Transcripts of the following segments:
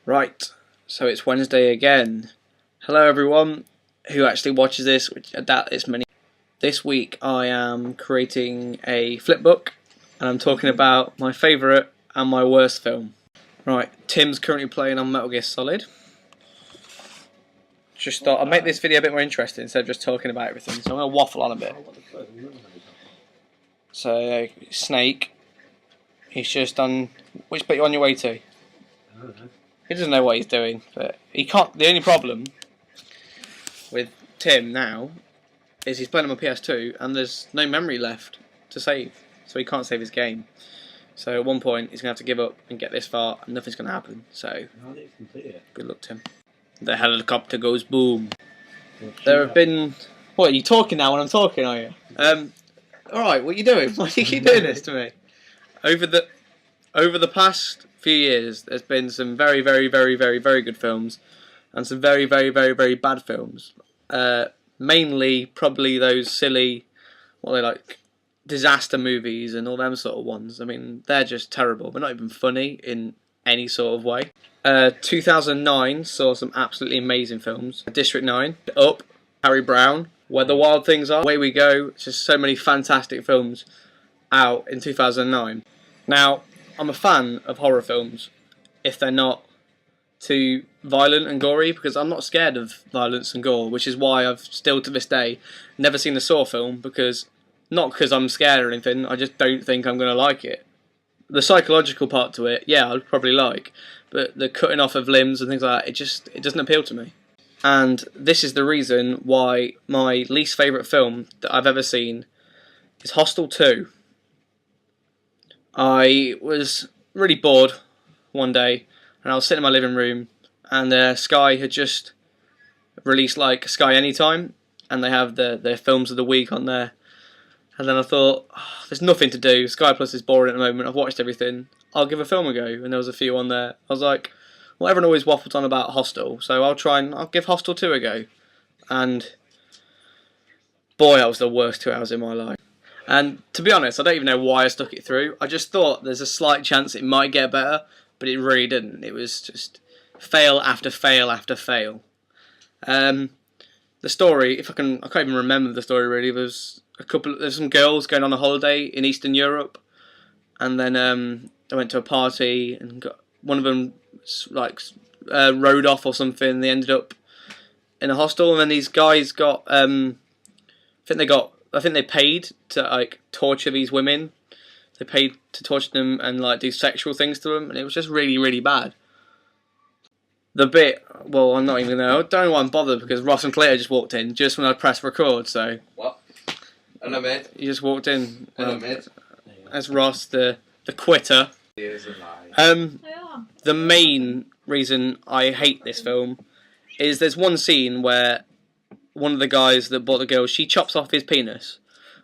Right, so it's Wednesday again. Hello everyone who actually watches this, which I doubt is many. This week I am creating a flipbook and I'm talking about my favourite and my worst film. Right, Tim's currently playing on Metal Gear Solid. Just thought I'd make this video a bit more interesting instead of just talking about everything, so I'm going to waffle on a bit. So, Snake, he's just done... Which bit are you on your way to? I don't know. He doesn't know what he's doing, but he can't. The only problem with Tim now is he's playing on my PS2 and there's no memory left to save, so he can't save his game. So at one point he's gonna have to give up and get this far, and nothing's gonna happen. So good luck, Tim. The helicopter goes boom. There have been. What are you talking now when I'm talking? Are you? All right. What are you doing? Why do you keep doing this to me? Over the past few years, there's been some very good films, and some very bad films. Mainly, probably those silly, what are they like, disaster movies and all them sort of ones. I mean, they're just terrible. They're not even funny in any sort of way. 2009 saw some absolutely amazing films. District 9, Up, Harry Brown, Where the Wild Things Are, Away We Go. It's just so many fantastic films out in 2009. Now, I'm a fan of horror films if they're not too violent and gory, because I'm not scared of violence and gore, which is why I've still to this day never seen a Saw film, not because I'm scared or anything, I just don't think I'm going to like it. The psychological part to it, yeah, I'd probably like, but the cutting off of limbs and things like that, it doesn't appeal to me. And this is the reason why my least favourite film that I've ever seen is Hostel 2. I was really bored one day, and I was sitting in my living room, and Sky had just released like Sky Anytime, and they have their films of the week on there. And then I thought, oh, there's nothing to do. Sky Plus is boring at the moment. I've watched everything. I'll give a film a go, and there was a few on there. I was like, well, everyone always waffles on about Hostel, so I'll give Hostel 2 a go. And boy, that was the worst 2 hours in my life. And to be honest, I don't even know why I stuck it through. I just thought there's a slight chance it might get better, but it really didn't. It was just fail after fail after fail. The story, I can't even remember the story really. There's some girls going on a holiday in Eastern Europe, and then they went to a party and one of them rode off or something. They ended up in a hostel, and then these guys got I think they paid to like torture these women. They paid to torture them and like do sexual things to them, and it was just really bad. The bit, well, I'm not even gonna. I don't know why I'm bothered, because Ross and Clear just walked in just when I pressed record. So what? Hello, mate. You just walked in. Hello, mate. That's Ross, the quitter. The main reason I hate this film is there's one scene where one of the guys that bought the girl, she chops off his penis,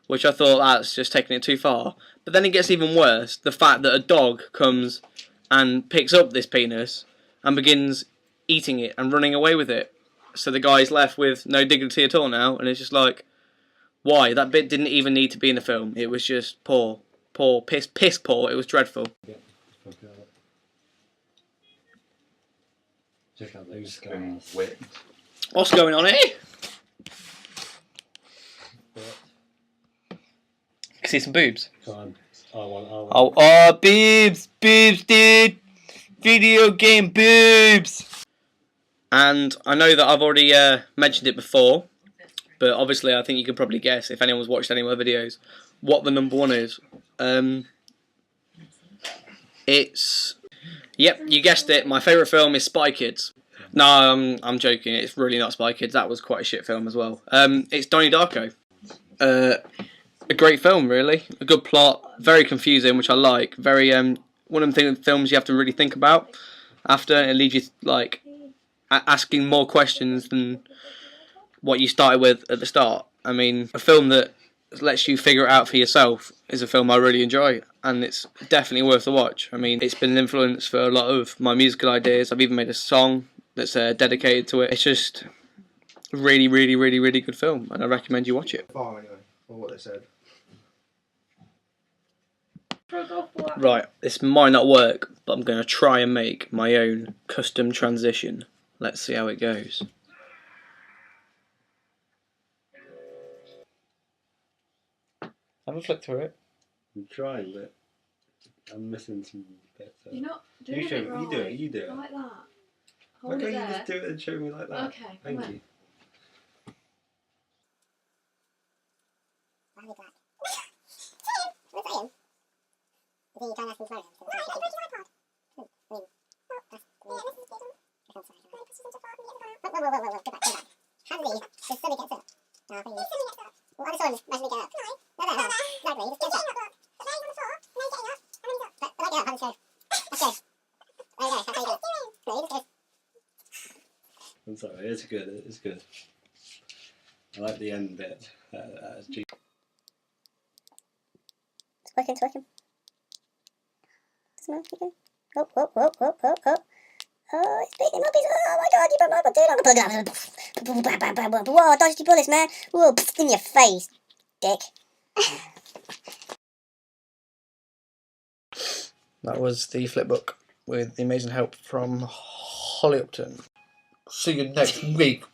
which I thought that's just taking it too far. But then it gets even worse, the fact that a dog comes and picks up this penis and begins eating it and running away with it. So the guy's left with no dignity at all now, and it's just like, why? That bit didn't even need to be in the film. It was just poor, piss poor. It was dreadful. Check out those guys. What's going on here? See some boobs. Oh, boobs, dude. Video game boobs. And I know that I've already mentioned it before, but obviously I think you can probably guess, if anyone's watched any of my videos, what the number one is. Yep, you guessed it. My favourite film is Spy Kids. No, I'm joking. It's really not Spy Kids. That was quite a shit film as well. It's Donnie Darko. A great film, really. A good plot. Very confusing, which I like. Very one of the films you have to really think about after. It leaves you like asking more questions than what you started with at the start. I mean, a film that lets you figure it out for yourself is a film I really enjoy, and it's definitely worth a watch. I mean, it's been an influence for a lot of my musical ideas. I've even made a song that's dedicated to it. It's just a really good film, and I recommend you watch it. Far anyway, or what they said. For a golf ball. Right, this might not work, but I'm going to try and make my own custom transition. Let's see how it goes. Have a flick through it. I'm trying, but I'm missing some bits. You're not doing You it show me. right. You do it. You do it. Like that. Why Hold can't it you there. just do it and show me like that? Okay, Thank come on. you. I'm sorry, it's good, it's good. I like the end bit. It's working, it's working. Smell, okay. Oh, oh, oh, oh, oh, oh. Oh, it's beating up his. Oh my god, you don't know what to do. I'm gonna plug it up. Whoa, dodged your bullets, man. Whoa, in your face, dick. That was the flipbook with the amazing help from Holly Upton. See you next week.